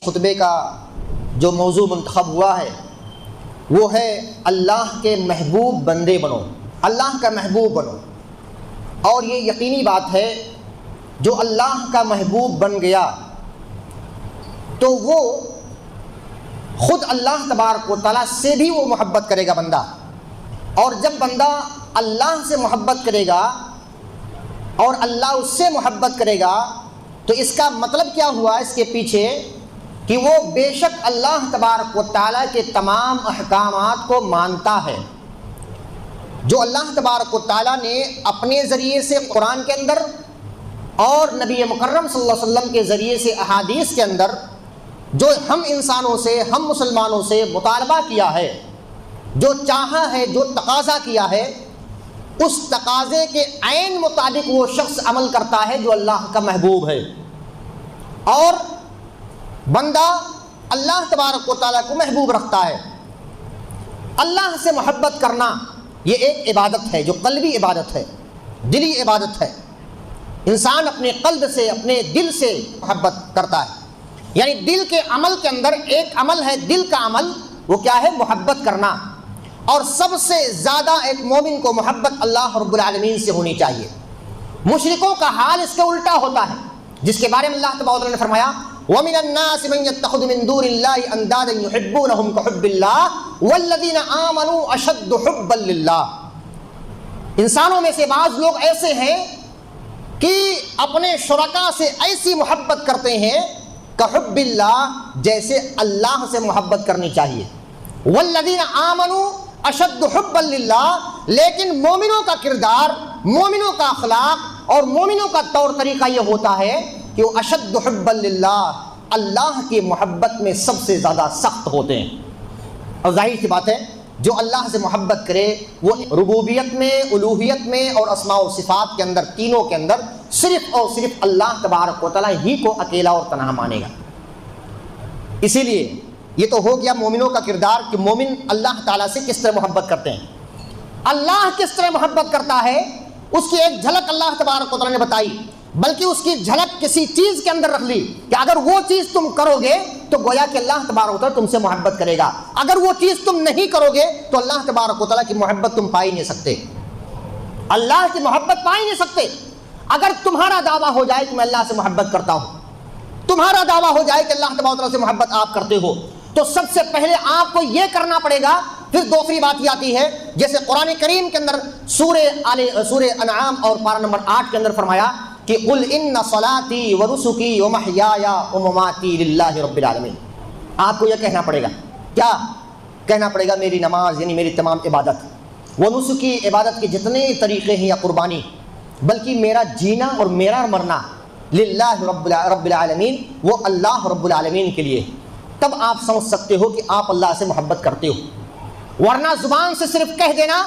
خطبے کا جو موضوع منتخب ہوا ہے وہ ہے اللہ کے محبوب بندے بنو، اللہ کا محبوب بنو۔ اور یہ یقینی بات ہے جو اللہ کا محبوب بن گیا تو وہ خود اللہ تبارک و تعالیٰ سے بھی وہ محبت کرے گا بندہ، اور جب بندہ اللہ سے محبت کرے گا اور اللہ اس سے محبت کرے گا تو اس کا مطلب کیا ہوا اس کے پیچھے کہ وہ بے شک اللہ تبارک و تعالیٰ کے تمام احکامات کو مانتا ہے جو اللہ تبارک و تعالیٰ نے اپنے ذریعے سے قرآن کے اندر اور نبی مکرم صلی اللہ علیہ وسلم کے ذریعے سے احادیث کے اندر جو ہم انسانوں سے، ہم مسلمانوں سے مطالبہ کیا ہے، جو چاہا ہے، جو تقاضا کیا ہے، اس تقاضے کے عین مطابق وہ شخص عمل کرتا ہے جو اللہ کا محبوب ہے۔ اور بندہ اللہ تبارک و تعالیٰ کو محبوب رکھتا ہے۔ اللہ سے محبت کرنا یہ ایک عبادت ہے جو قلبی عبادت ہے، دلی عبادت ہے۔ انسان اپنے قلب سے، اپنے دل سے محبت کرتا ہے، یعنی دل کے عمل کے اندر ایک عمل ہے، دل کا عمل وہ کیا ہے؟ محبت کرنا۔ اور سب سے زیادہ ایک مومن کو محبت اللہ رب العالمین سے ہونی چاہیے۔ مشرکوں کا حال اس کے الٹا ہوتا ہے، جس کے بارے میں اللہ تبارک و تعالیٰ نے فرمایا وَمِنَ النَّاسِ مَن يَتَّخِذُ مِن دُونِ اللَّهِ أَندَادًا يُحِبُّونَهُمْ كَحُبِّ اللَّهِ وَالَّذِينَ آمَنُوا أَشَدُّ حُبًّا لِلَّهِ۔ انسانوں میں سے بعض لوگ ایسے ہیں کہ اپنے شرکاء سے ایسی محبت کرتے ہیں کحب اللہ، جیسے اللہ سے محبت کرنی چاہیے۔ وَالَّذِينَ آمَنُوا أَشَدُّ حُبًّا لِلَّهِ، لیکن مومنوں کا کردار، مومنوں کا اخلاق اور مومنوں کا طور طریقہ یہ ہوتا ہے کہ وہ اشد حبا للہ، اللہ کی محبت میں سب سے زیادہ سخت ہوتے ہیں۔ اور ظاہر سی بات ہے جو اللہ سے محبت کرے وہ ربوبیت میں، الوہیت میں اور اسماء و صفات کے اندر، تینوں کے اندر صرف اور صرف اللہ تبارک و تعالیٰ ہی کو اکیلا اور تنہا مانے گا۔ اسی لیے یہ تو ہو گیا مومنوں کا کردار کہ مومن اللہ تعالیٰ سے کس طرح محبت کرتے ہیں۔ اللہ کس طرح محبت کرتا ہے اس کی ایک جھلک اللہ تبارک و تعالیٰ نے بتائی، بلکہ اس کی جھلک کسی چیز کے اندر رکھ لی کہ اگر وہ چیز تم کرو گے تو گویا کہ اللہ تبارک و تعالیٰ تم سے محبت کرے گا، اگر وہ چیز تم نہیں کرو گے تو اللہ تبارک و تعالیٰ کی محبت تم پا ہی نہیں سکتے، اللہ کی محبت پا ہی نہیں سکتے۔ اگر تمہارا دعویٰ ہو جائے کہ میں اللہ سے محبت کرتا ہوں، تمہارا دعویٰ ہو جائے کہ اللہ تبارک و تعالیٰ سے محبت آپ کرتے ہو، تو سب سے پہلے آپ کو یہ کرنا پڑے گا۔ پھر دوسری بات یہ آتی ہے جیسے قرآن کریم کے اندر سورہ انعام اور پارہ نمبر 8 کے اندر فرمایا کہ قل ان صلاتی ونسکی ومحیایا ومماتی للہ رب العالمین۔ آپ کو یہ کہنا پڑے گا، کیا کہنا پڑے گا؟ میری نماز یعنی میری تمام عبادت، ونسکی عبادت کے جتنے طریقے ہیں یا قربانی، بلکہ میرا جینا اور میرا مرنا للہ رب العالمین، وہ اللہ رب العالمین کے لیے۔ تب آپ سمجھ سکتے ہو کہ آپ اللہ سے محبت کرتے ہو، ورنہ زبان سے صرف کہہ دینا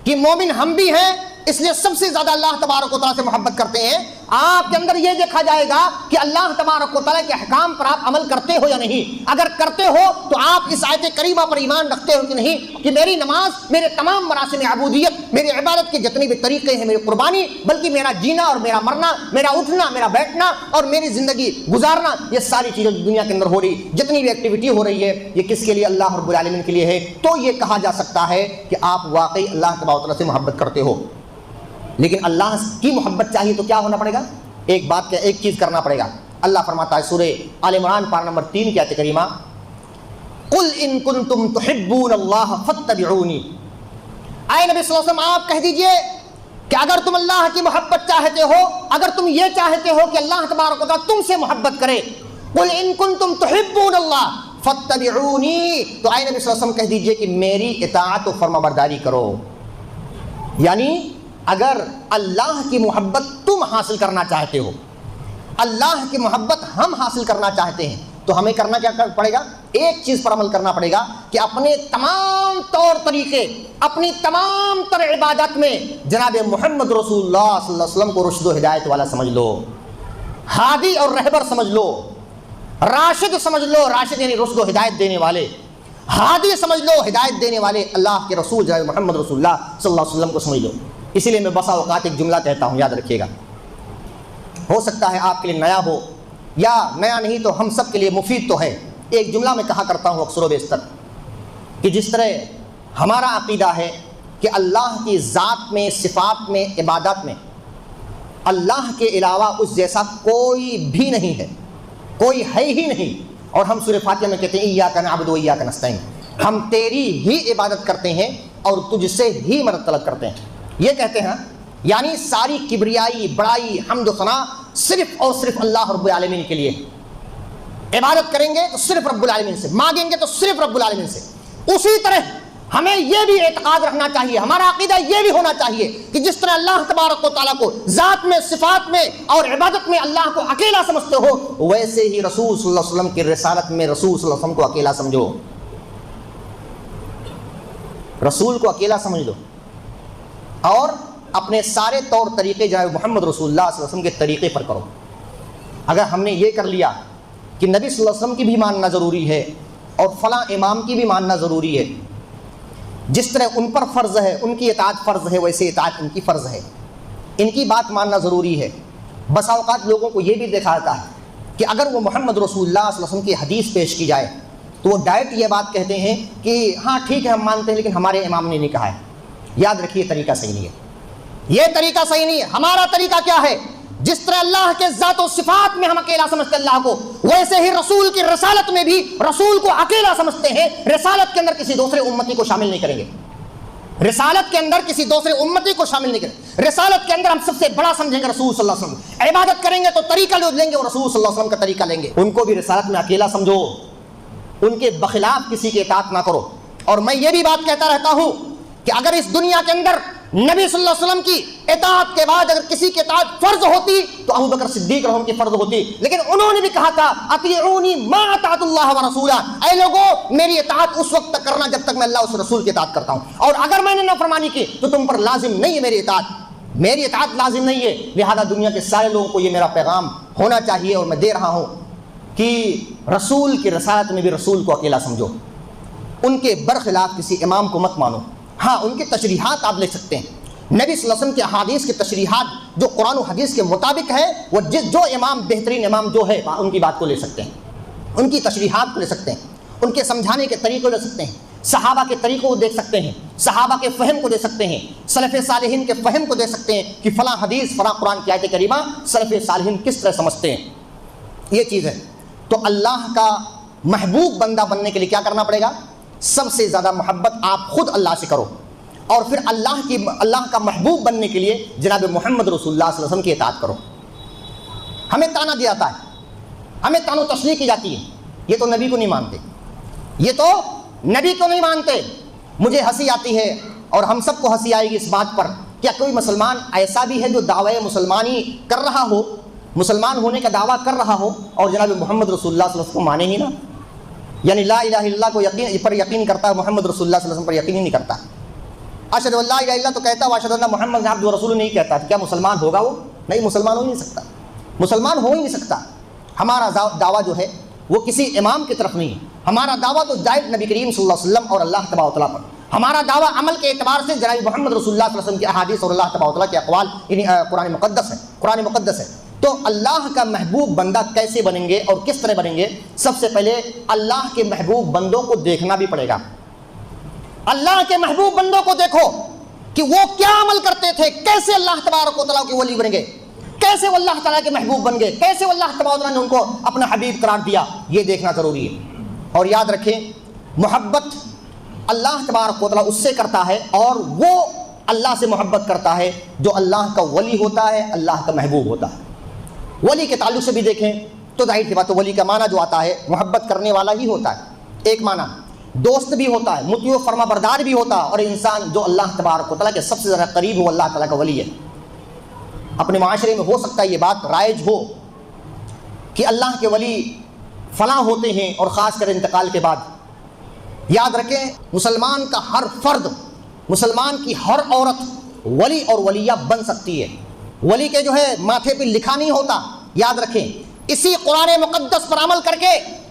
کہ مومن ہم بھی ہیں اس لیے سب سے زیادہ اللہ تبارک و تعالیٰ سے محبت کرتے ہیں، آپ کے اندر یہ دیکھا جائے گا کہ اللہ تبارک و تعالیٰ کے احکام پر آپ عمل کرتے ہو یا نہیں۔ اگر کرتے ہو تو آپ اس آیت کریمہ پر ایمان رکھتے ہو کہ نہیں کہ میری نماز، میرے تمام مراسم عبودیت، میری عبادت کے جتنے بھی طریقے ہیں، میری قربانی، بلکہ میرا جینا اور میرا مرنا، میرا اٹھنا، میرا بیٹھنا اور میری زندگی گزارنا، یہ ساری چیزیں دنیا کے اندر ہو رہی، جتنی بھی ایکٹیویٹی ہو رہی ہے، یہ کس کے لیے؟ اللہ رب العالمین کے لیے ہے۔ تو یہ کہا جا سکتا ہے کہ آپ واقعی اللہ تبارک و تعالیٰ سے محبت کرتے ہو۔ لیکن اللہ کی محبت چاہیے تو کیا ہونا پڑے گا؟ ایک چیز کرنا پڑے گا۔ اللہ فرماتا ہے سورہ آل عمران پارہ نمبر 3 کی آیت کریمہ قل ان کنتم تحبون اللہ فاتبعونی، اے نبی صلی اللہ علیہ وسلم آپ کہہ دیجئے کہ اگر تم اللہ کی محبت چاہتے ہو، اگر تم یہ چاہتے ہو کہ اللہ تبارک و تعالیٰ تم سے محبت کرے، قل ان کنتم تحبون اللہ فاتبعونی، تو اے نبی صلی اللہ علیہ وسلم کہہ دیجئے کہ میری اطاعت و فرما برداری کرو۔ یعنی اگر اللہ کی محبت تم حاصل کرنا چاہتے ہو، اللہ کی محبت ہم حاصل کرنا چاہتے ہیں، تو ہمیں کرنا کیا پڑے گا؟ ایک چیز پر عمل کرنا پڑے گا کہ اپنے تمام طور طریقے، اپنی تمام تر عبادت میں جناب محمد رسول اللہ صلی اللہ علیہ وسلم کو رشد و ہدایت والا سمجھ لو، ہادی اور رہبر سمجھ لو، راشد سمجھ لو، راشد یعنی رشد و ہدایت دینے والے، ہادی سمجھ لو، ہدایت دینے والے اللہ کے رسول جناب محمد رسول اللہ صلی اللہ علیہ وسلم کو سمجھ لو۔ اسی لیے میں بسا اوقات ایک جملہ کہتا ہوں، یاد رکھیے گا، ہو سکتا ہے آپ کے لیے نیا ہو یا نیا نہیں تو ہم سب کے لیے مفید تو ہے۔ ایک جملہ میں کہا کرتا ہوں اکثر و بیشتر کہ جس طرح ہمارا عقیدہ ہے کہ اللہ کی ذات میں، صفات میں، عبادات میں اللہ کے علاوہ اس جیسا کوئی بھی نہیں ہے، کوئی ہے ہی نہیں، اور ہم سورہ فاتحہ میں کہتے ہیں ایاک نعبد و ایاک نستعین، ہم تیری ہی عبادت کرتے ہیں اور تجھ سے ہی مدد طلب کرتے ہیں، یہ کہتے ہیں، یعنی ساری کبریائی، بڑائی، حمد و ثنا صرف اور صرف اللہ رب العالمین کے لیے، عبادت کریں گے تو صرف رب العالمین سے، مانگیں گے تو صرف رب العالمین سے۔ اسی طرح ہمیں یہ بھی اعتقاد رکھنا چاہیے، ہمارا عقیدہ یہ بھی ہونا چاہیے کہ جس طرح اللہ تبارک و تعالیٰ کو ذات میں، صفات میں اور عبادت میں اللہ کو اکیلا سمجھتے ہو، ویسے ہی رسول صلی اللہ علیہ وسلم کی رسالت میں رسول صلی اللہ علیہ وسلم کو اکیلا سمجھو، رسول کو اکیلا سمجھ لو، اور اپنے سارے طور طریقے جناب محمد رسول اللہ صلی اللہ علیہ وسلم کے طریقے پر کرو۔ اگر ہم نے یہ کر لیا کہ نبی صلی اللہ علیہ وسلم کی بھی ماننا ضروری ہے اور فلاں امام کی بھی ماننا ضروری ہے، جس طرح ان پر فرض ہے، ان کی اطاعت فرض ہے، ویسے اطاعت ان کی فرض ہے، ان کی بات ماننا ضروری ہے۔ بسا اوقات لوگوں کو یہ بھی دیکھا جاتا ہے کہ اگر وہ محمد رسول اللہ صلی اللہ علیہ وسلم کی حدیث پیش کی جائے تو وہ ڈائریکٹ یہ بات کہتے ہیں کہ ہاں ٹھیک ہے ہم مانتے ہیں لیکن ہمارے امام نے نہیں کہا ہے۔ یاد رکھیے طریقہ صحیح نہیں ہے، یہ طریقہ صحیح نہیں ہے۔ ہمارا طریقہ کیا ہے؟ جس طرح اللہ کے ذات و صفات میں ہم اکیلا سمجھتے اللہ کو، ویسے ہی رسول کی رسالت میں بھی رسول کو اکیلا سمجھتے ہیں، رسالت کے اندر کسی دوسرے امتی کو شامل نہیں کریں گے، رسالت کے اندر کسی دوسرے امتی کو شامل نہیں کریں، رسالت کے اندر ہم سب سے بڑا سمجھیں گے رسول صلی اللہ علیہ وسلم، عبادت کریں گے تو طریقہ لیں گے وہ رسول صلی اللہ علیہ وسلم کا طریقہ لیں گے، ان کو بھی رسالت میں اکیلا سمجھو، ان کے بخلاف کسی کی اطاعت نہ کرو۔ اور میں یہ بھی بات کہتا رہتا ہوں کہ اگر اس دنیا کے اندر نبی صلی اللہ علیہ وسلم کی اطاعت کے بعد اگر کسی کی اطاعت فرض ہوتی تو ابو بکر صدیق رحمہ کی فرض ہوتی، لیکن انہوں نے بھی کہا تھا اطیعونی ما اطاعت اللہ و رسولہ، اے لوگوں میری اطاعت اس وقت تک کرنا جب تک میں اللہ اس رسول کی اطاعت کرتا ہوں، اور اگر میں نے نافرمانی کی تو تم پر لازم نہیں ہے میری اطاعت لازم نہیں ہے۔ لہذا دنیا کے سارے لوگوں کو یہ میرا پیغام ہونا چاہیے اور میں دے رہا ہوں کہ رسول کی رسالت میں بھی رسول کو اکیلا سمجھو، ان کے برخلاف کسی امام کو مت مانو۔ ہاں ان کی تشریحات آپ لے سکتے ہیں، نبی صلی اللہ علیہ وسلم کے احادیث کی تشریحات جو قرآن و حدیث کے مطابق ہے، وہ جو امام بہترین امام جو ہے ان کی بات کو لے سکتے ہیں، ان کی تشریحات کو لے سکتے ہیں، ان کے سمجھانے کے طریقے کو لے سکتے ہیں، صحابہ کے طریقوں کو دیکھ سکتے ہیں، صحابہ کے فہم کو دے سکتے ہیں، سلف صالحین کے فہم کو دے سکتے ہیں کہ فلاں حدیث فلاں قرآن کی آیت کریمہ سلف صالحین کس طرح سمجھتے ہیں، یہ چیز ہے۔ تو اللہ کا محبوب بندہ بننے کے لیے کیا کرنا پڑے گا؟ سب سے زیادہ محبت آپ خود اللہ سے کرو، اور پھر اللہ کا محبوب بننے کے لیے جناب محمد رسول اللہ صلی اللہ علیہ وسلم کی اطاعت کرو۔ ہمیں تانا دیا جاتا ہے، ہمیں تان و تشریح کی جاتی ہے، یہ تو نبی کو نہیں مانتے، یہ تو نبی کو نہیں مانتے۔ مجھے ہنسی آتی ہے اور ہم سب کو ہنسی آئے گی اس بات پر، کیا کوئی مسلمان ایسا بھی ہے جو دعوی مسلمانی کر رہا ہو، مسلمان ہونے کا دعویٰ کر رہا ہو اور جناب محمد رسول اللہ صلی اللہ علیہ وسلم کو مانے ہی نہ؟ یعنی لا الہ الا اللہ کو پر یقین کرتا ہے، محمد رسول اللہ صلی اللہ علیہ وسلم پر یقین ہی نہیں کرتا، اشہد ان لا الہ الا اللہ تو کہتا ہے واشہد ان محمد عبدہ ورسولہ نہیں کہتا، کیا مسلمان ہوگا وہ؟ نہیں، مسلمان ہو ہی نہیں سکتا، مسلمان ہو ہی نہیں سکتا۔ ہمارا دعویٰ جو ہے وہ کسی امام کی طرف نہیں ہے، ہمارا دعویٰ تو ڈائریکٹ نبی کریم صلی اللہ علیہ وسلم اور اللہ تبارک و تعالیٰ پر، ہمارا دعویٰ عمل کے اعتبار سے جناب محمد رسول اللہ صلی اللہ علیہ وسلم کی احادیث اور اللہ تبارک و تعالیٰ کے اقوال، یعنی قرآن مقدس ہے۔ تو اللہ کا محبوب بندہ کیسے بنیں گے اور کس طرح بنیں گے؟ سب سے پہلے اللہ کے محبوب بندوں کو دیکھنا بھی پڑے گا، اللہ کے محبوب بندوں کو دیکھو کہ وہ کیا عمل کرتے تھے، کیسے اللہ تبارک و تعالیٰ کے ولی بن گئے، کیسے وہ اللہ تعالیٰ کے محبوب بن گئے، کیسے وہ اللہ تبارک و تعالیٰ نے ان کو اپنا حبیب قرار دیا، یہ دیکھنا ضروری ہے۔ اور یاد رکھیں محبت اللہ تبارک و تعالیٰ اس سے کرتا ہے اور وہ اللہ سے محبت کرتا ہے جو اللہ کا ولی ہوتا ہے، اللہ کا محبوب ہوتا ہے۔ ولی کے تعلق سے بھی دیکھیں تو ظاہر سی بات ہے ولی کا معنی جو آتا ہے محبت کرنے والا ہی ہوتا ہے، ایک معنی دوست بھی ہوتا ہے، مطیع و فرما بردار بھی ہوتا ہے، اور انسان جو اللہ تبارک و تعالیٰ کے سب سے زیادہ قریب ہو اللہ تعالیٰ کا ولی ہے۔ اپنے معاشرے میں ہو سکتا ہے یہ بات رائج ہو کہ اللہ کے ولی فلاں ہوتے ہیں، اور خاص کر انتقال کے بعد یاد رکھیں مسلمان کا ہر فرد، مسلمان کی ہر عورت ولی اور ولیہ بن سکتی ہے۔ ولی کے جو ہے ماتھے پہ لکھا نہیں ہوتا، یاد رکھیں، اسی قرآن مقدس پر عمل کر کے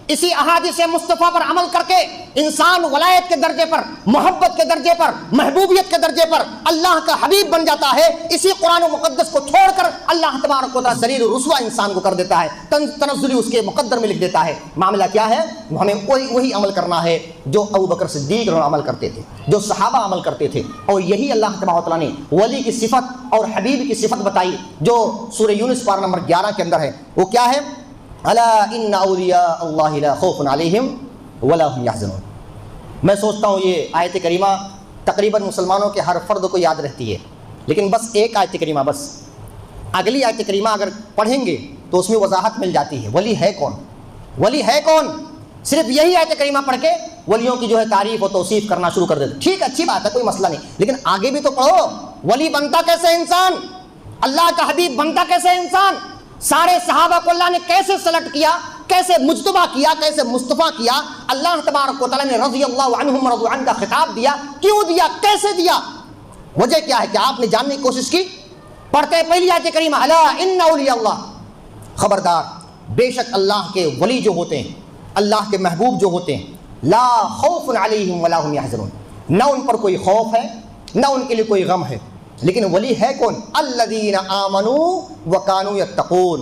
اسی احادیث مصطفیٰ پر عمل کر کے انسان ولایت کے درجے پر، محبت کے درجے پر، محبوبیت کے درجے پر اللہ کا حبیب بن جاتا ہے۔ اسی قرآن و مقدس کو چھوڑ کر اللہ تبارک و تعالیٰ ذلیل و رسوا انسان کو کر دیتا ہے، تنزلی اس کے مقدر میں لکھ دیتا ہے۔ معاملہ کیا ہے؟ ہمیں وہی عمل کرنا ہے جو ابو بکر صدیق عمل کرتے تھے، جو صحابہ عمل کرتے تھے، اور یہی اللہ تبارک و تعالیٰ نے ولی کی صفت اور حبیب کی صفت بتائی جو سورہ یونس پارہ نمبر 11 کے اندر ہے۔ وہ کیا ہے؟ الا ان اولیاء اللہ لا خوف علیہم ولا هم يحزنون۔ میں سوچتا ہوں یہ آیت کریمہ تقریباً مسلمانوں کے ہر فرد کو یاد رہتی ہے، لیکن بس ایک آیت کریمہ، بس اگلی آیت کریمہ اگر پڑھیں گے تو اس میں وضاحت مل جاتی ہے ولی ہے کون، ولی ہے کون۔ صرف یہی آیت کریمہ پڑھ کے ولیوں کی جو ہے تعریف و توصیف کرنا شروع کر دیتے، ٹھیک اچھی بات ہے، کوئی مسئلہ نہیں، لیکن آگے بھی تو پڑھو ولی بنتا کیسے انسان، اللہ کا حبیب بنتا کیسے انسان، سارے صحابہ کو اللہ نے کیسے سلیکٹ کیا، کیسے مجتبہ کیا، کیسے مصطفیٰ کیا، اللہ تبارک و تعالیٰ نے رضی اللہ عنہم ورضوا عنہ کا خطاب دیا، کیوں دیا، کیسے دیا، وجہ کیا ہے؟ کہ آپ نے جاننے کی کوشش کی۔ پڑھتے پہلی آیت کریمہ الا ان اولیاء اللہ، خبردار بے شک اللہ کے ولی جو ہوتے ہیں، اللہ کے محبوب جو ہوتے ہیں، لا خوف علیہم ولا هم يحزنون، نہ ان پر کوئی خوف ہے نہ ان کے لیے کوئی غم ہے۔ لیکن ولی ہے کون؟ الذین آمنوا وکانوا یتقون،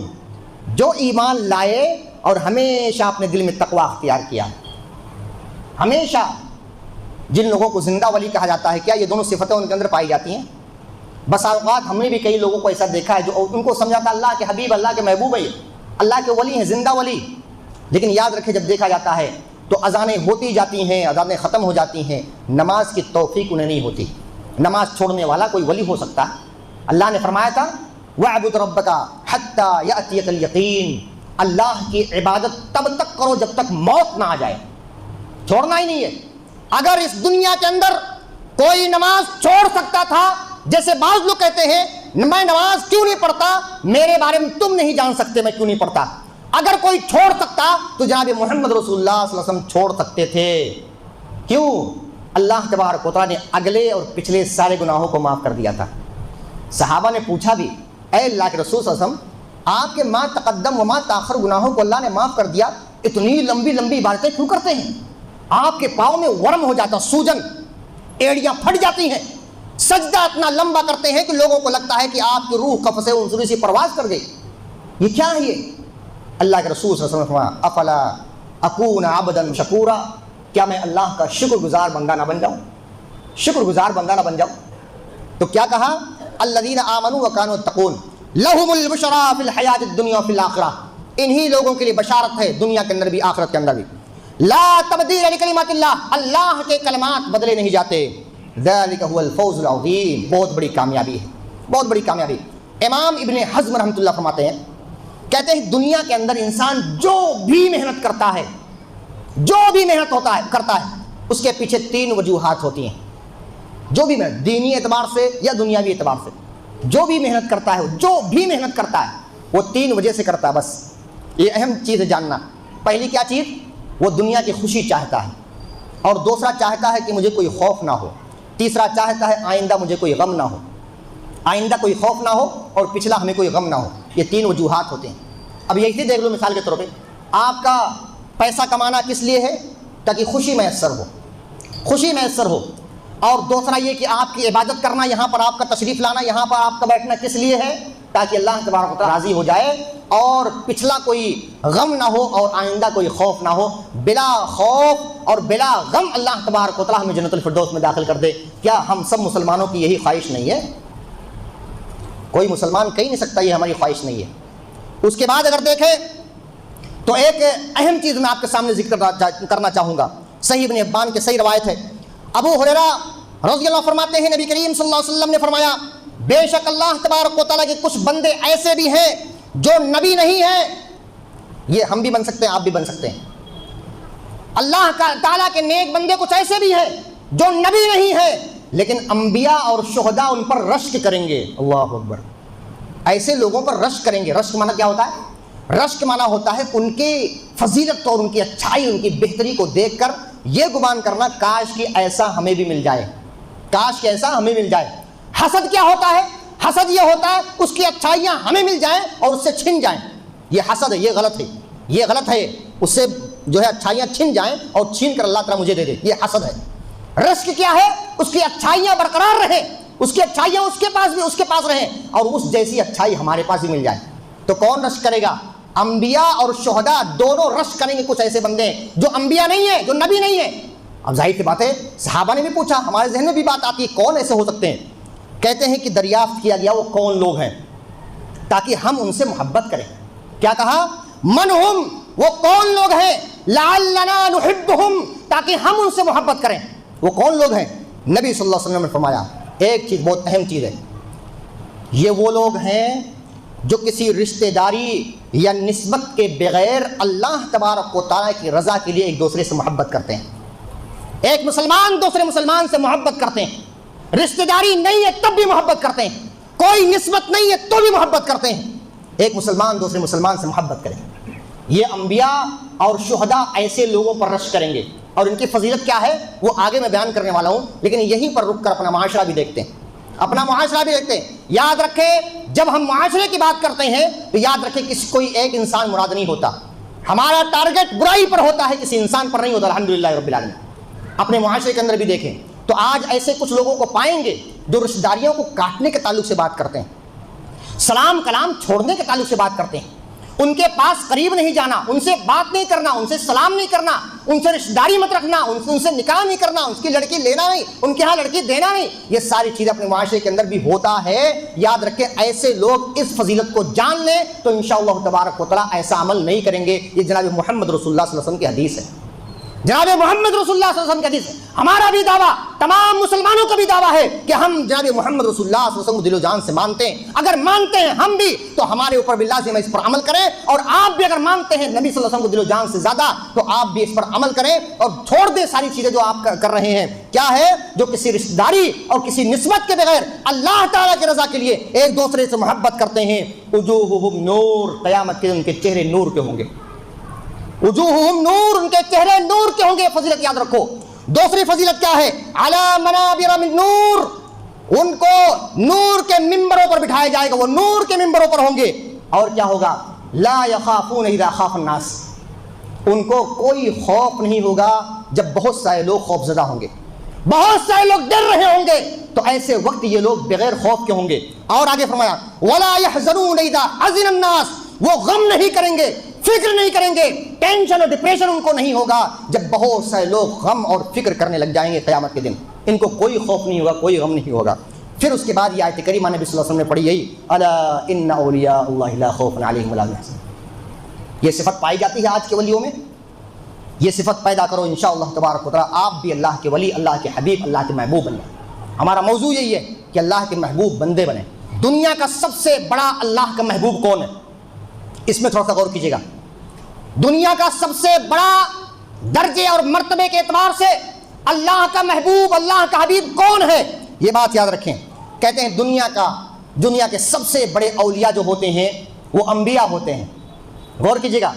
جو ایمان لائے اور ہمیشہ اپنے دل میں تقوی اختیار کیا۔ ہمیشہ جن لوگوں کو زندہ ولی کہا جاتا ہے، کیا یہ دونوں صفتیں ان کے اندر پائی جاتی ہیں؟ بس اوقات ہم نے بھی کئی لوگوں کو ایسا دیکھا ہے جو ان کو سمجھاتا اللہ کے حبیب، اللہ کے محبوب ہے، اللہ کے ولی ہیں، زندہ ولی، لیکن یاد رکھے جب دیکھا جاتا ہے تو اذانیں ہوتی جاتی ہیں، اذانیں ختم ہو جاتی ہیں، نماز کی توفیق انہیں نہیں ہوتی۔ نماز چھوڑنے والا کوئی ولی ہو سکتا ہے؟ اللہ نے فرمایا تھا وَاعْبُدْ رَبَّكَ حَتَّى يَأْتِيَكَ الْيَقِينُ، اللہ کی عبادت تب تک کرو جب تک موت نہ آ جائے، چھوڑنا ہی نہیں ہے۔ اگر اس دنیا کے اندر کوئی نماز چھوڑ سکتا تھا، جیسے بعض لوگ کہتے ہیں میں نماز کیوں نہیں پڑھتا، میرے بارے میں تم نہیں جان سکتے میں کیوں نہیں پڑھتا، اگر کوئی چھوڑ سکتا تو جناب محمد رسول اللہ صلی اللہ علیہ وسلم چھوڑ سکتے تھے۔ کیوں؟ اللہ تبارک و تعالیٰ نے اگلے اور پچھلے سارے گناہوں کو معاف کر دیا تھا۔ صحابہ نے پوچھا بھی اے اللہ کے رسول صلی اللہ علیہ وسلم، آپ کے ما تقدم و ما تاخر گناہوں کو اللہ نے معاف کر دیا، اتنی لمبی لمبی عبادتیں کیوں کرتے ہیں؟ آپ کے پاؤں میں ورم ہو جاتا، سوجن، ایڑیاں پھٹ جاتی ہیں، سجدہ اتنا لمبا کرتے ہیں کہ لوگوں کو لگتا ہے کہ آپ کی روح قفس عنصری سے پرواز کر گئی۔ یہ کیا ہے؟ یہ اللہ کے رسول صلی اللہ علیہ وسلم فرمایا افلا اکون عبدا شکورا، کیا میں اللہ کا شکر گزار بندہ نہ بن جاؤں، شکر گزار بندہ نہ بن جاؤں؟ تو کیا کہا؟ الذین آمنوا وکانوا یتقون لہم البشری فی الحیات الدنیا وفی الآخرہ، انہی لوگوں کے لیے بشارت ہے دنیا کے اندر بھی آخرت کے اندر بھی۔ لا تبدیل لکلمات اللہ، اللہ کے کلمات بدلے نہیں جاتے۔ ذالک هو الفوز العظیم، بہت بڑی کامیابی ہے، بہت بڑی کامیابی۔ امام ابن حزم رحمۃ اللہ فرماتے ہیں، کہتے ہیں دنیا کے اندر انسان جو بھی محنت کرتا ہے، جو بھی محنت کرتا ہے، اس کے پیچھے 3 وجوہات ہوتی ہیں۔ جو بھی محنت دینی اعتبار سے یا دنیاوی اعتبار سے جو بھی محنت کرتا ہے، جو بھی محنت کرتا ہے وہ 3 وجہ سے کرتا ہے۔ بس یہ اہم چیز ہے جاننا۔ پہلی کیا چیز؟ وہ دنیا کی خوشی چاہتا ہے، اور دوسرا چاہتا ہے کہ مجھے کوئی خوف نہ ہو، تیسرا چاہتا ہے آئندہ مجھے کوئی غم نہ ہو، آئندہ کوئی خوف نہ ہو اور پچھلا ہمیں کوئی غم نہ ہو۔ یہ 3 وجوہات ہوتے ہیں۔ اب یہی دیکھ لو مثال کے طور پہ، آپ کا پیسہ کمانا کس لیے ہے؟ تاکہ خوشی میسر ہو، خوشی میسر ہو، اور دوسرا یہ کہ آپ کی عبادت کرنا، یہاں پر آپ کا تشریف لانا، یہاں پر آپ کا بیٹھنا کس لیے ہے؟ تاکہ اللہ تبارک و تعالیٰ راضی ہو جائے اور پچھلا کوئی غم نہ ہو اور آئندہ کوئی خوف نہ ہو۔ بلا خوف اور بلا غم اللہ تبارک و تعالیٰ ہمیں جنت الفردوس میں داخل کر دے۔ کیا ہم سب مسلمانوں کی یہی خواہش نہیں ہے؟ کوئی مسلمان کہہ نہیں سکتا یہ ہماری خواہش نہیں ہے۔ اس کے بعد اگر دیکھیں تو ایک اہم چیز میں آپ کے سامنے ذکر کرنا چاہوں گا، صحیح ابن حبان کے صحیح روایت ہے، ابو ہریرہ رضی اللہ فرماتے ہیں نبی کریم صلی اللہ علیہ وسلم نے فرمایا بے شک اللہ تبارک و تعالیٰ کے کچھ بندے ایسے بھی ہیں جو نبی نہیں ہیں، یہ ہم بھی بن سکتے ہیں، آپ بھی بن سکتے ہیں۔ اللہ تعالیٰ کے نیک بندے کچھ ایسے بھی ہیں جو نبی نہیں ہیں، لیکن انبیاء اور شہداء ان پر رشک کریں گے۔ اللہ اکبر، ایسے لوگوں پر رشک کریں گے۔ رشک معنی کیا ہوتا ہے؟ رشک معنی ہوتا ہے ان کی فضیلت اور ان کی اچھائی، ان کی بہتری کو دیکھ کر یہ گمان کرنا کاش کہ ایسا ہمیں بھی مل جائے، کاش کہ ایسا ہمیں مل جائے۔ حسد کیا ہوتا ہے؟ حسد یہ ہوتا ہے اس کی اچھائیاں ہمیں مل جائیں اور اس سے چھن جائیں، یہ حسد ہے، یہ غلط ہے، یہ غلط ہے۔ اس سے جو ہے اچھائیاں چھن جائیں اور چھین کر اللہ تعالیٰ مجھے دے دے، یہ حسد ہے۔ رزق کیا ہے؟ اس کی اچھائیاں برقرار رہیں، اس کی اچھائیاں اس کے پاس بھی اس کے پاس رہیں، اور اس جیسی اچھائی ہمارے پاس بھی مل جائے۔ تو کون رزق کرے گا؟ انبیاء اور شہداء دونوں رزق کریں گے۔ کچھ ایسے بندے ہیں جو انبیاء نہیں ہیں، جو نبی نہیں ہیں۔ اب ظاہر سی بات ہے صحابہ نے بھی پوچھا، ہمارے ذہن میں بھی بات آتی ہے کون ایسے ہو سکتے ہیں؟ کہتے ہیں کہ دریافت کیا گیا وہ کون لوگ ہیں تاکہ ہم ان سے محبت کریں۔ کیا کہا؟ من ہم، وہ کون لوگ ہیں، لعلنا نحبہم، تاکہ ہم ان سے محبت کریں۔ وہ کون لوگ ہیں؟ نبی صلی اللہ علیہ وسلم نے فرمایا ایک چیز بہت اہم چیز ہے، یہ وہ لوگ ہیں جو کسی رشتہ داری یا نسبت کے بغیر اللہ تبارک و تعالیٰ کی رضا کے لیے ایک دوسرے سے محبت کرتے ہیں۔ ایک مسلمان دوسرے مسلمان سے محبت کرتے ہیں، رشتہ داری نہیں ہے تب بھی محبت کرتے ہیں، کوئی نسبت نہیں ہے تو بھی محبت کرتے ہیں۔ ایک مسلمان دوسرے مسلمان سے محبت کریں۔ یہ انبیاء اور شہداء ایسے لوگوں پر رشک کریں گے، اور ان کی فضیلت کیا ہے وہ آگے میں بیان کرنے والا ہوں، لیکن یہیں پر رک کر اپنا معاشرہ بھی دیکھتے ہیں، اپنا معاشرہ بھی دیکھتے ہیں۔ یاد رکھیں جب ہم معاشرے کی بات کرتے ہیں تو یاد رکھیں کسی کوئی ایک انسان مراد نہیں ہوتا، ہمارا ٹارگٹ برائی پر ہوتا ہے، کسی انسان پر نہیں ہوتا۔ الحمدللہ رب العالمین۔ اپنے معاشرے کے اندر بھی دیکھیں تو آج ایسے کچھ لوگوں کو پائیں گے جو رشتہ داریوں کو کاٹنے کے تعلق سے بات کرتے ہیں، سلام کلام چھوڑنے کے تعلق سے بات کرتے ہیں، ان کے پاس قریب نہیں جانا، ان سے بات نہیں کرنا، ان سے سلام نہیں کرنا، ان سے رشتہ داری مت رکھنا، ان سے نکاح نہیں کرنا، ان کی لڑکی لینا نہیں، ان کے ہاں لڑکی دینا نہیں، یہ ساری چیزیں اپنے معاشرے کے اندر بھی ہوتا ہے۔ یاد رکھیں ایسے لوگ اس فضیلت کو جان لیں تو انشاءاللہ تبارک و تعالیٰ ایسا عمل نہیں کریں گے۔ یہ جناب محمد رسول اللہ صلی اللہ علیہ وسلم کی حدیث ہے، جناب محمد رسول اللہ صلی اللہ علیہ وسلم کی حدیث ہے۔ ہمارا بھی دعویٰ، تمام مسلمانوں کا بھی دعویٰ ہے کہ ہم جناب محمد رسول اللہ صلی اللہ علیہ وسلم کو دل و جان سے مانتے ہیں۔ اگر مانتے ہیں ہم بھی تو ہمارے اوپر بھی لازم ہے اس پر عمل کریں، اور آپ بھی اگر مانتے ہیں نبی صلی اللہ علیہ وسلم کو دل و جان سے زیادہ تو آپ بھی اس پر عمل کریں اور چھوڑ دیں ساری چیزیں جو آپ کر رہے ہیں۔ کیا ہے؟ جو کسی رشتہ داری اور کسی نسبت کے بغیر اللہ تعالیٰ کی رضا کے لیے ایک دوسرے سے محبت کرتے ہیں۔ وجوہہم نور، قیامت کے ان کے چہرے نور کے ہوں گے۔ وجوہہم نور، ان کے چہرے نور کے ہوں گے۔ فضیلت یاد رکھو۔ دوسری فضیلت کیا ہے؟ علی منابر من نور، ان کو نور کے ممبروں پر بٹھایا جائے گا، وہ نور کے ممبروں پر ہوں گے۔ اور کیا ہوگا؟ لا یخافون اذا خاف الناس، ان کو کوئی خوف نہیں ہوگا جب بہت سارے لوگ خوف زدہ ہوں گے، بہت سارے لوگ ڈر رہے ہوں گے، تو ایسے وقت یہ لوگ بغیر خوف کے ہوں گے۔ اور آگے فرمایا ولا يحزنون اذا حزن الناس، وہ غم نہیں کریں گے، فکر نہیں کریں گے، ٹینشن اور ڈپریشن ان کو نہیں ہوگا جب بہت سارے لوگ غم اور فکر کرنے لگ جائیں گے قیامت کے دن۔ ان کو کوئی خوف نہیں ہوگا، کوئی غم نہیں ہوگا۔ پھر اس کے بعد یہ آیت کریمہ نبی صلی اللہ علیہ وسلم نے پڑھی یہی الا ان اولیاء اللہ لا خوف علیہم ولا هم يحزنون۔ یہ صفت پائی جاتی ہے آج کے ولیوں میں، یہ صفت پیدا کرو انشاءاللہ تبارک و تعالیٰ آپ بھی اللہ کے ولی، اللہ کے حبیب، اللہ کے محبوب بن جائیں۔ ہمارا موضوع یہی ہے کہ اللہ کے محبوب بندے بنیں۔ دنیا کا سب سے بڑا اللہ کا محبوب کون ہے؟ اس میں تھوڑا سا غور کیجیے گا۔ دنیا کا سب سے بڑا درجے اور مرتبے کے اعتبار سے اللہ کا محبوب، اللہ کا حبیب کون ہے؟ یہ بات یاد رکھیں۔ کہتے ہیں دنیا کے سب سے بڑے اولیاء جو ہوتے ہیں وہ انبیاء ہوتے ہیں۔ غور کیجیے گا،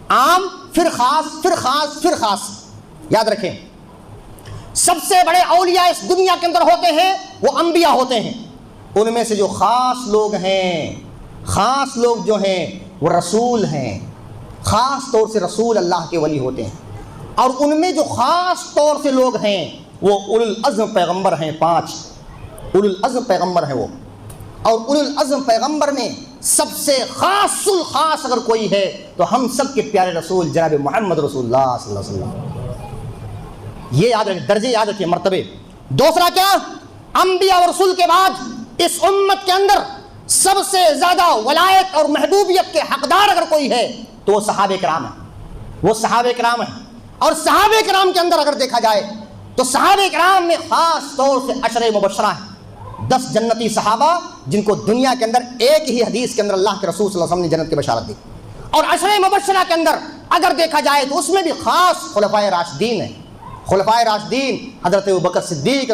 عام پھر خاص پھر خاص پھر خاص، یاد رکھیں۔ سب سے بڑے اولیاء اس دنیا کے اندر ہوتے ہیں وہ انبیاء ہوتے ہیں۔ ان میں سے جو خاص لوگ ہیں، خاص لوگ جو ہیں وہ رسول ہیں، خاص طور سے رسول اللہ کے ولی ہوتے ہیں۔ اور ان میں جو خاص طور سے لوگ ہیں وہ اولو العزم پیغمبر ہیں، 5 اولو العزم پیغمبر ہیں وہ۔ اور اولو العزم پیغمبر میں سب سے خاص الخاص اگر کوئی ہے تو ہم سب کے پیارے رسول جناب محمد رسول اللہ صلی اللہ علیہ وسلم۔ یہ یاد رکھیں، درجے یاد رکھیں، مرتبے۔ دوسرا کیا؟ انبیاء اور رسول کے بعد اس امت کے اندر سب سے زیادہ ولایت اور محبوبیت کے حقدار اگر کوئی ہے تو وہ صحابہ کرام ہیں، وہ صحابہ کرام ہیں۔ اور صحابہ کرام کے اندر اگر دیکھا جائے تو صحابہ کرام میں خاص طور سے 10 مبشرہ ہیں، 10 جنتی صحابہ جن کو دنیا کے اندر ایک ہی حدیث کے اندر اللہ کے رسول صلی اللہ علیہ وسلم نے جنت کی بشارت دی۔ اور 10 مبشرہ کے اندر اگر دیکھا جائے تو اس میں بھی خاص خلفائے راشدین ہیں۔ خلفائے راشدین حضرت ابوبکر صدیق،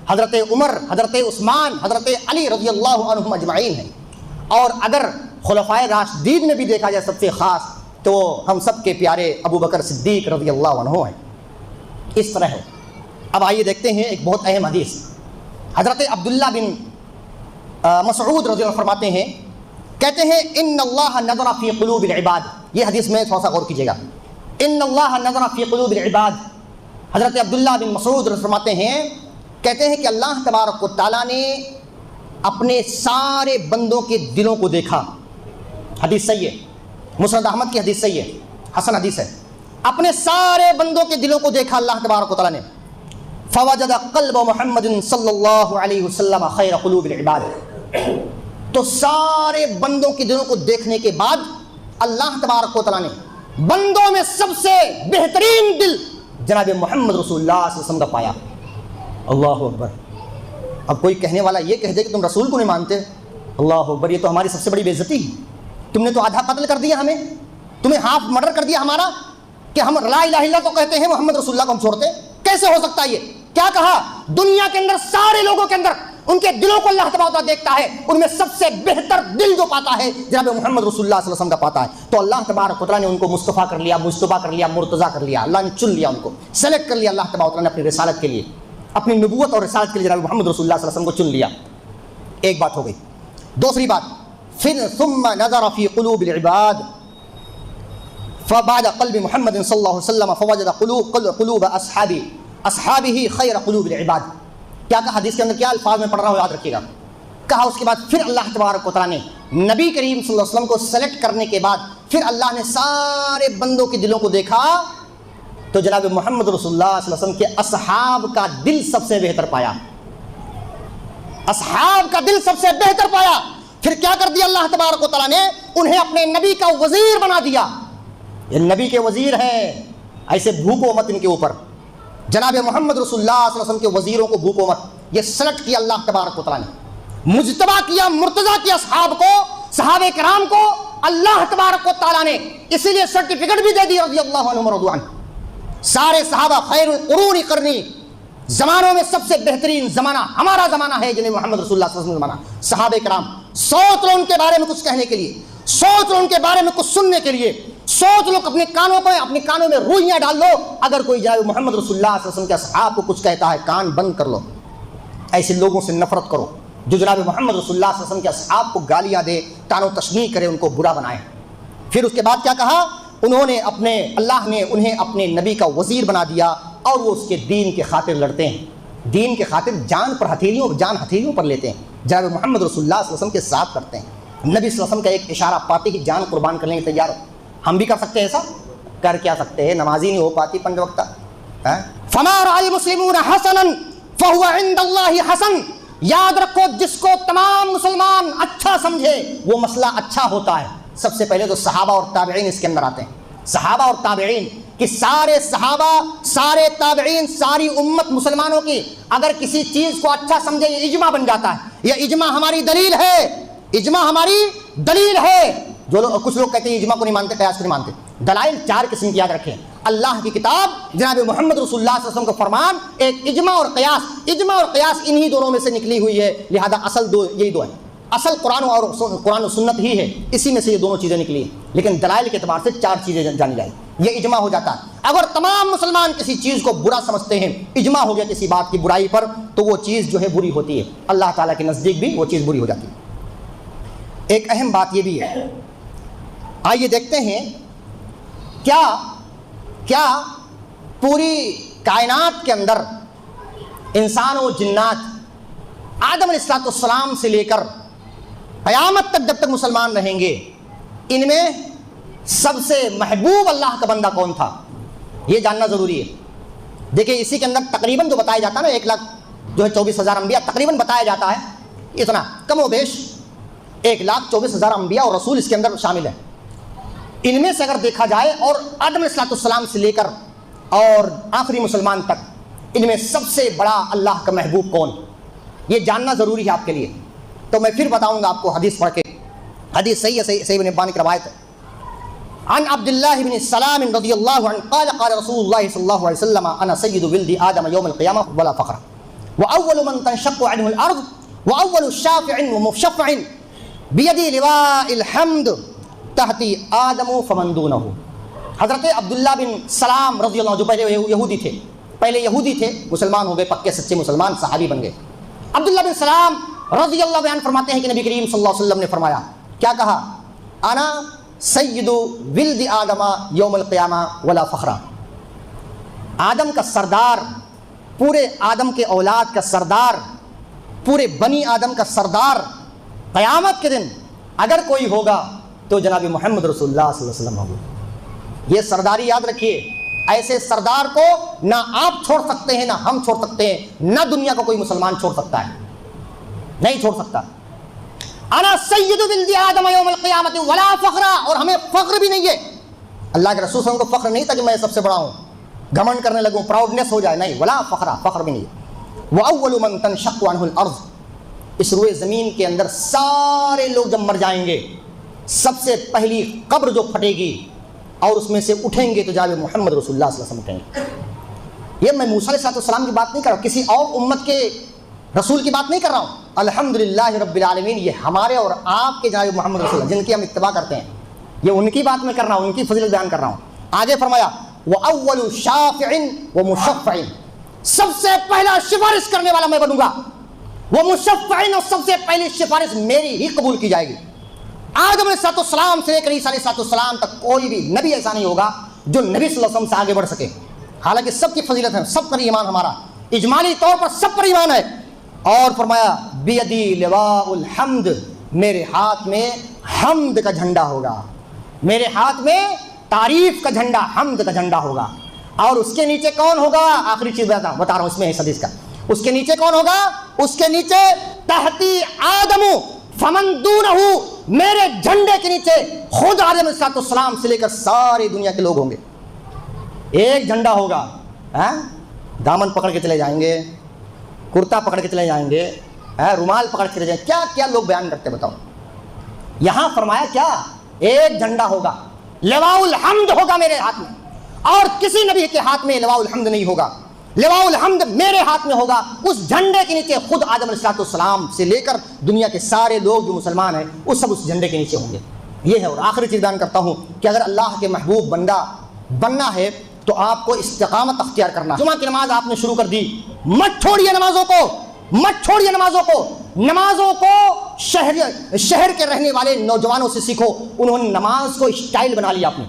حضرت عمر، حضرت عثمان، حضرت علی رضی اللہ عنہم اجمعین ہیں۔ اور اگر خلفائے راشدین میں بھی دیکھا جائے سب سے خاص تو ہم سب کے پیارے ابوبکر صدیق رضی اللہ عنہ ہیں۔ اس طرح ہے۔ اب آئیے دیکھتے ہیں ایک بہت اہم حدیث۔ حضرت عبداللہ بن مسعود رضی اللہ عنہ فرماتے ہیں، کہتے ہیں ان اللہ نظر فی قلوب العباد۔ یہ حدیث میں تھوڑا سا غور کیجیے گا۔ ان اللہ نظر فی قلوب العباد. حضرت عبداللہ بن مسعود فرماتے ہیں، کہتے ہیں کہ اللہ تبارک و تعالیٰ نے اپنے سارے بندوں کے دلوں کو دیکھا. حدیث صحیح ہے، مسند احمد کی حدیث صحیح ہے، حسن حدیث ہے. اپنے سارے بندوں کے دلوں کو دیکھا اللہ تبارک و تعالیٰ نے. فوجد قلب محمد صلی اللہ علیہ وسلم خیر قلوب العباد. تو سارے بندوں کے دلوں کو دیکھنے کے بعد اللہ تبارک و تعالیٰ نے بندوں میں سب سے بہترین دل جناب محمد رسول اللہ صلی اللہ علیہ وسلم کا پایا. اللہ اکبر. اب کوئی کہنے والا یہ کہہ دے کہ تم رسول کو نہیں مانتے، اللہ اکبر، یہ تو ہماری سب سے بڑی بے عزتی ہے. تم نے تو آدھا قتل کر دیا ہمیں، تمہیں ہاف مرڈر کر دیا ہمارا، کہ ہم لا الہ الا اللہ تو کہتے ہیں، محمد رسول اللہ کو ہم چھوڑتے. کیسے ہو سکتا ہے یہ؟ کیا کہا؟ دنیا کے اندر سارے لوگوں کے اندر ان کے دلوں کو اللہ تبارک و تعالیٰ دیکھتا ہے، ان میں سب سے بہتر دل جو پاتا ہے جناب محمد رسول اللہ صلی اللہ علیہ وسلم کا پاتا ہے. تو اللہ تبارک و تعالیٰ نے ان کو مصطفیٰ کر لیا، مجتبیٰ کر لیا، مرتضیٰ کر لیا. اللہ نے چن لیا، ان کو سلیکٹ کر لیا اللہ تبارک و تعالیٰ نے اپنی رسالت کے لیے، اپنی نبوت اور رسالت کے لیے جناب محمد رسول اللہ صلی اللہ علیہ وسلم کو چن لیا. ایک بات ہو گئی. دوسری بات، پھر ثم نظر فی قلوب العباد فبعد قلب محمد صلی اللہ علیہ وسلم فوجد قلوب اصحابہ خیر قلوب العباد. کیا کہا حدیث کے اندر؟ کیا الفاظ میں پڑھ رہا ہوں، یاد رکھیے گا. کہا اس کے بعد پھر اللہ تبارک و تعالیٰ نے نبی کریم صلی اللہ علیہ وسلم کو سلیکٹ کرنے کے بعد پھر اللہ نے سارے بندوں کے دلوں کو دیکھا تو جناب محمد رسول اللہ صلی اللہ علیہ وسلم کے اصحاب کا دل سب سے بہتر پایا. اصحاب کا دل سب سے بہتر پایا. پھر کیا کر دیا اللہ تبارک و تعالیٰ نے؟ انہیں اپنے نبی کا وزیر بنا دیا. یہ نبی کے وزیر ہیں، ایسے بھوکو مت ان کے اوپر. جناب محمد رسول اللہ صلی اللہ علیہ وسلم کے وزیروں کو بھوکو مت. یہ سلیکٹ کیا اللہ تبارک و تعالیٰ نے، مجتبیٰ کیا، مرتضیٰ کیا اصحاب کو، صحابہ کرام کو اللہ تبارک و تعالیٰ نے اسی لیے سرٹیفکیٹ بھی دے دی رضی اللہ عنہم ورضوا عنہ. سارے صحابہ خیر القرون قرنی، زمانوں میں سب سے بہترین زمانہ ہمارا زمانہ ہے جنہیں محمد رسول اللہ صلی اللہ علیہ وسلم زمانہ. صحابہ کرام سوچ لو ان کے بارے میں کچھ کہنے کے لیے، سوچ لو ان کے بارے میں کچھ سننے کے لیے، سوچ لو اپنے کانوں میں روئیاں ڈال لو. اگر کوئی جناب محمد رسول اللہ صلی اللہ علیہ وسلم کے اصحاب کو کچھ کہتا ہے کان بند کر لو. ایسے لوگوں سے نفرت کرو جو جناب محمد رسول اللہ صلی اللہ علیہ وسلم کے اصحاب کو گالیاں دے، طعن و تشنیع کرے، ان کو برا بنائے. پھر اس کے بعد کیا کہا؟ اللہ نے انہیں اپنے نبی کا وزیر بنا دیا اور وہ اس کے دین کے خاطر لڑتے ہیں، دین کے خاطر جان ہتھیلیوں پر لیتے ہیں، جناب محمد رسول اللہ صلی اللہ علیہ وسلم کے ساتھ کرتے ہیں. نبی صلی اللہ علیہ وسلم کا ایک اشارہ پاتے ہی جان قربان کرنے کے تیار ہو. ہم بھی کر سکتے ہیں ایسا؟ کر کیا سکتے ہیں؟ نمازی نہیں ہو پاتی 5 وقت. فما رأى المسلمون حسنا فهو عند الله حسن. یاد رکھو، جس کو تمام مسلمان اچھا سمجھے وہ مسئلہ اچھا ہوتا ہے. سب سے پہلے تو صحابہ اور تابعین اس کے اندر آتے ہیں. صحابہ اور تابعین کہ سارے صحابہ، سارے تابعین، ساری امت مسلمانوں کی اگر کسی چیز کو اچھا سمجھے یہ اجماع بن جاتا ہے. یہ اجماع ہماری دلیل ہے، اجماع ہماری دلیل ہے. کچھ لوگ کہتے ہیں اجماع کو نہیں مانتے، قیاس کو نہیں مانتے. دلائل 4 قسم کی یاد رکھیں. اللہ کی کتاب، جناب محمد رسول اللہ صلی اللہ علیہ وسلم کا فرمان، ایک اجماع اور قیاس. اجماع اور قیاس انہی دونوں میں سے نکلی ہوئی ہے، لہذا اصل یہی دو ہیں. اصل قرآن و سنت ہی ہے، اسی میں سے یہ دونوں چیزیں نکلی ہیں. لیکن دلائل کے اعتبار سے 4 چیزیں جانی جائیں. یہ اجماع ہو جاتا ہے. اگر تمام مسلمان کسی چیز کو برا سمجھتے ہیں، اجماع ہو گیا کسی بات کی برائی پر، تو وہ چیز جو ہے بری ہوتی ہے. اللہ تعالیٰ کے نزدیک بھی وہ چیز بری ہو جاتی ہے. ایک اہم بات یہ بھی ہے، آئیے دیکھتے ہیں کیا پوری کائنات کے اندر انسان و جنات آدم علیہ السلام سے لے کر قیامت تک جب تک مسلمان رہیں گے، ان میں سب سے محبوب اللہ کا بندہ کون تھا، یہ جاننا ضروری ہے. دیکھیں اسی کے اندر تقریباً جو بتایا جاتا ہے نا، 1,24,000 انبیاء تقریباً بتایا جاتا ہے، اتنا کم و بیش 1,24,000 انبیاء اور رسول اس کے اندر شامل ہیں. ان میں سے اگر دیکھا جائے اور آدم علیہ السلام سے لے کر اور آخری مسلمان تک، ان میں سب سے بڑا اللہ کا محبوب کون، یہ جاننا ضروری ہے آپ کے لیے. تو میں پھر بتاؤں گا آپ کو حدیث پڑھ کے. حدیث صحیح ہے، صحیح ابن حبان کی روایت ہے. عن عبد الله بن السلام رضي الله عنه قال قال رسول الله صلى الله عليه وسلم انا سيد ولد ادم يوم القيامه ولا فخر واول من تنشق عنه الارض واول شافع ومشفع بيدي لواء الحمد تحتي ادم فمن دونه. حضرت عبداللہ بن سلام رضی اللہ عنہ جو پہلے یہودی تھے مسلمان ہو گئے، پکے سچے مسلمان صحابی بن گئے. عبداللہ بن سلام رضی اللہ عنہ فرماتے ہیں کہ نبی کریم صلی اللہ علیہ وسلم نے فرمایا، کیا کہا؟ انا سید ولد آدم یوم القیامہ ولا فخرا، آدم کا سردار، پورے آدم کے اولاد کا سردار، پورے بنی آدم کا سردار قیامت کے دن اگر کوئی ہوگا تو جناب محمد رسول اللہ صلی اللہ علیہ وسلم ہوگا۔ یہ سرداری یاد رکھیے، ایسے سردار کو نہ آپ چھوڑ سکتے ہیں، نہ ہم چھوڑ سکتے ہیں، نہ دنیا کو کوئی مسلمان چھوڑ سکتا ہے، نہیں چھوڑ سکتا۔ انا سید ولد آدم یوم القیامت ولا فخرا، اور ہمیں فخر بھی نہیں ہے۔ اللہ کے رسول صلی اللہ علیہ وسلم کو فخر نہیں تھا کہ میں سب سے بڑا ہوں، گھمنڈ کرنے لگوں، پراؤڈنس ہو جائے، نہیں، ولا فخرا، فخر بھی نہیں ہے۔ وَأَوَّلُ مَن تَنشَقُّ عَنْهُ الْأَرْضُ، اس روئے زمین کے اندر سارے لوگ جب مر جائیں گے، سب سے پہلی قبر جو پھٹے گی اور اس میں سے اٹھیں گے تو جناب محمد رسول اللہ صلی اللہ علیہ وسلم اٹھیں گے۔ یہ میں موسیٰ علیہ السلام کی بات نہیں کر رہا ہوں، کسی اور امت کے رسول کی بات نہیں کر رہا ہوں۔ الحمدللہ رب العالمین، یہ ہمارے اور آپ کے جناب محمد رسول اللہ جن کی ہم اتباع کرتے ہیں، یہ ان کی بات میں کر رہا ہوں، ان کی فضیلت بیان کر رہا ہوں۔ آگے فرمایا وَأَوَّلُ شَافِعٍ وَمُشَفَّعٍ، سب سے پہلا سفارش کرنے والا میں بنوں گا، وَمُشَفَّعٍ، اور سب سے پہلی سفارش میری ہی قبول کی جائے گی۔ آدم علیہ السلام سے لے کر عیسیٰ علیہ السلام تک کوئی بھی نبی ایسا نہیں ہوگا جو نبی صلی اللہ علیہ وسلم سے آگے بڑھ سکے، حالانکہ سب کی فضیلت ہے، سب پر ایمان ہمارا اجمالی طور پر سب پر ایمان ہے۔ اور فرمایا بیدی لواء الحمد، میرے ہاتھ میں حمد کا جھنڈا ہوگا، میرے ہاتھ میں تعریف کا جھنڈا، حمد کا جھنڈا ہوگا۔ اور اس کے نیچے کون ہوگا؟ آخری چیز بتا رہا ہوں، اس میں ہے حدیث کا، اس کے نیچے کون ہوگا؟ اس کے نیچے تحتی آدم فمن دونہ، میرے جھنڈے کے نیچے خود آدم علیہ السلام سے لے کر ساری دنیا کے لوگ ہوں گے۔ ایک جھنڈا ہوگا، دامن پکڑ کے چلے جائیں گے، کرتا پکڑ کے چلے جائیں گے، رومال پکڑ کے چلے جائیں گے، کیا کیا لوگ بیان کرتے بتاؤ۔ یہاں فرمایا کیا؟ ایک جھنڈا ہوگا، لواء الحمد ہوگا میرے ہاتھ میں، اور کسی نبی کے ہاتھ میں لواء الحمد نہیں ہوگا، لواء الحمد میرے ہاتھ میں ہوگا۔ اس جھنڈے کے نیچے خود آدم علیہ السلام سے لے کر دنیا کے سارے لوگ جو مسلمان ہیں وہ سب اس جھنڈے کے نیچے ہوں گے۔ یہ ہے۔ اور آخری چیز بیان کرتا ہوں کہ اگر اللہ کے محبوب بندہ بننا ہے تو آپ کو استقامت اختیار کرنا۔ جمعہ کی نماز آپ نے شروع کر دی، مت چھوڑیے نمازوں کو، مت چھوڑیے نمازوں کو۔ نمازوں کو شہر کے رہنے والے نوجوانوں سے سیکھو، انہوں نے نماز کو اسٹائل بنا لیا اپنی،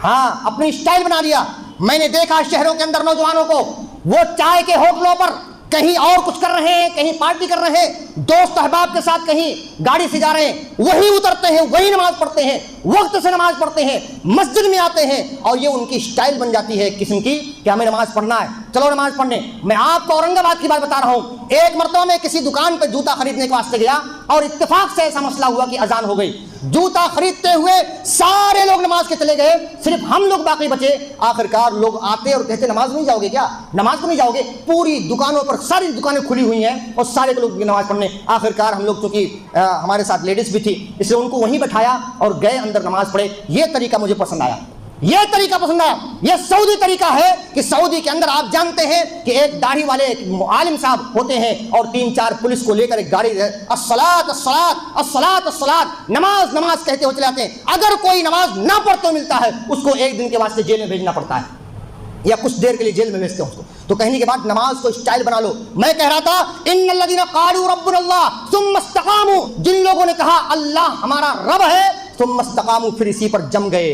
ہاں اپنی اسٹائل بنا لیا۔ میں نے دیکھا شہروں کے اندر نوجوانوں کو، وہ چائے کے ہوٹلوں پر کہیں اور کچھ کر رہے ہیں، کہیں پارٹی کر رہے ہیں، دوست احباب کے ساتھ کہیں گاڑی سے جا رہے ہیں، وہی اترتے ہیں، وہی نماز پڑھتے ہیں، وقت سے نماز پڑھتے ہیں، مسجد میں آتے ہیں، اور یہ ان کی اسٹائل بن جاتی ہے قسم کی کہ ہمیں نماز پڑھنا ہے، چلو نماز پڑھنے۔ میں آپ کو اورنگ آباد کی بات بتا رہا ہوں، ایک مرتبہ میں کسی دکان پہ جوتا خریدنے کے واسطے گیا اور اتفاق سے ایسا مسئلہ ہوا کہ اذان ہو گئی، جوتا خریدتے ہوئے سارے لوگ نماز کے چلے گئے، صرف ہم لوگ باقی بچے۔ آخرکار لوگ آتے اور کہتے نماز نہیں جاؤ گے کیا؟ نماز کو نہیں جاؤ گے؟ پوری دکانوں پر ساری دکانیں کھلی ہوئی ہیں اور سارے لوگ نماز پڑھنے۔ آخرکار ہم لوگ چونکہ ہمارے ساتھ لیڈیز بھی تھی، اس لیے ان کو وہیں بٹھایا اور گئے اندر نماز پڑھے۔ یہ طریقہ مجھے پسند آیا، یہ طریقہ پسند آیا۔ یہ سعودی طریقہ ہے کہ سعودی کے اندر آپ جانتے ہیں کہ ایک داڑھی والے ایک عالم صاحب ہوتے ہیں اور 3-4 پولیس کو لے کر ایک گاڑی، الصلاۃ الصلاۃ الصلاۃ الصلاۃ، نماز نماز کہتے ہوئے چلے جاتے ہیں۔ اگر کوئی نماز نہ پڑھتے ملتا ہے اس کو ایک دن کے واسطے جیل میں بھیجنا پڑتا ہے، یا کچھ دیر کے لیے جیل میں بھیجتے ہیں اس کو۔ تو کہنے کے بعد نماز کو اسٹائل بنا لو۔ میں کہہ رہا تھا ان الذین قالوا ربنا اللہ ثم استقاموا، جن لوگوں نے کہا اللہ ہمارا رب ہے، ثم استقاموا، پھر اسی پر جم گئے۔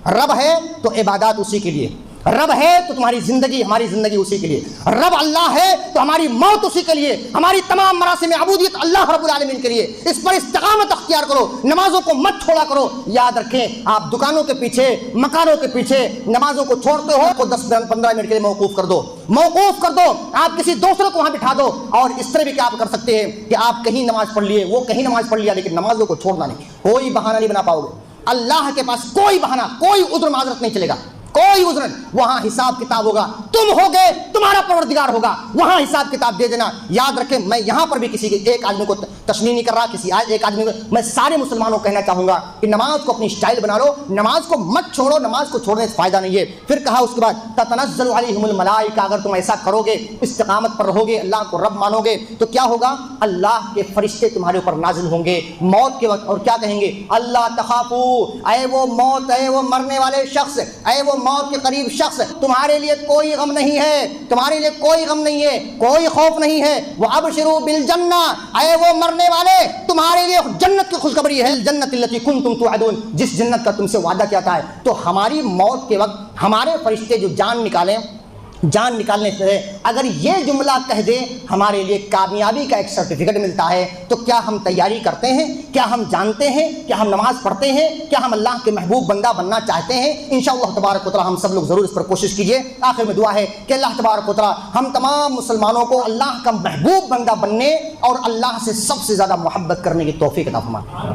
رب ہے تو عبادات اسی کے لیے، رب ہے تو تمہاری زندگی ہماری زندگی اسی کے لیے، رب اللہ ہے تو ہماری موت اسی کے لیے، ہماری تمام مراسم عبودیت اللہ رب العالمین کے لیے۔ اس پر استقامت اختیار کرو، نمازوں کو مت چھوڑا کرو۔ یاد رکھیں، آپ دکانوں کے پیچھے، مکانوں کے پیچھے نمازوں کو چھوڑتے ہو تو 10-15 منٹ کے لیے موقوف کر دو، موقوف کر دو۔ آپ کسی دوسرے کو وہاں بٹھا دو۔ اور اس طرح بھی کیا آپ کر سکتے ہیں کہ آپ کہیں نماز پڑھ لیے، وہ کہیں نماز پڑھ لیا، لیکن نمازوں کو چھوڑنا نہیں۔ کوئی بہانہ نہیں بنا پاؤ گے، اللہ کے پاس کوئی بہانہ، کوئی عذر معذرت نہیں چلے گا، کوئی عذر۔ وہاں حساب کتاب ہوگا، تم ہوگے، تمہارا پروردگار ہوگا، وہاں حساب کتاب دے دینا۔ یاد رکھیں، میں یہاں پر بھی کسی ایک آدمی کو تشنیع نہیں کر رہا، کسی ایک آدمی کو، میں سارے مسلمانوں کو کہنا چاہوں گا کہ نماز کو اپنی اسٹائل بنا لو، نماز کو مت چھوڑو، نماز کو چھوڑنے سے فائدہ نہیں ہے۔ پھر کہا اس کے بعد تتنزل علیہم الملائکہ، اگر تم ایسا کرو گے، استقامت پر رہو گے، اللہ کو رب مانو گے، تو کیا ہوگا؟ اللہ کے فرشتے تمہارے اوپر نازل ہوں گے موت کے وقت، اور کیا کہیں گے؟ اللہ تخافو، اے وہ موت، اے وہ مرنے والے شخص، اے وہ موت کے قریب شخص، تمہارے لیے کوئی غم نہیں ہے، تمہارے لیے کوئی غم نہیں ہے، کوئی خوف نہیں ہے۔ وَأَبْشِرُوا بِالْجَنَّةِ، اے وہ مرنے کرنے والے، تمہارے لیے جنت کی خوشخبری ہے، جنت التی کنتم توعدون، جس جنت کا تم سے وعدہ کیا تھا ہے۔ تو ہماری موت کے وقت ہمارے فرشتے جو جان نکالنے سے اگر یہ جملہ کہہ دیں ہمارے لیے کامیابی کا ایک سرٹیفکیٹ ملتا ہے، تو کیا ہم تیاری کرتے ہیں؟ کیا ہم جانتے ہیں؟ کیا ہم نماز پڑھتے ہیں؟ کیا ہم اللہ کے محبوب بندہ بننا چاہتے ہیں؟ انشاءاللہ تبارک و تعالی ہم سب لوگ ضرور اس پر کوشش کیجئے۔ آخر میں دعا ہے کہ اللہ تبارک و تعالی ہم تمام مسلمانوں کو اللہ کا محبوب بندہ بننے اور اللہ سے سب سے زیادہ محبت کرنے کی توفیق عطا فرمائے۔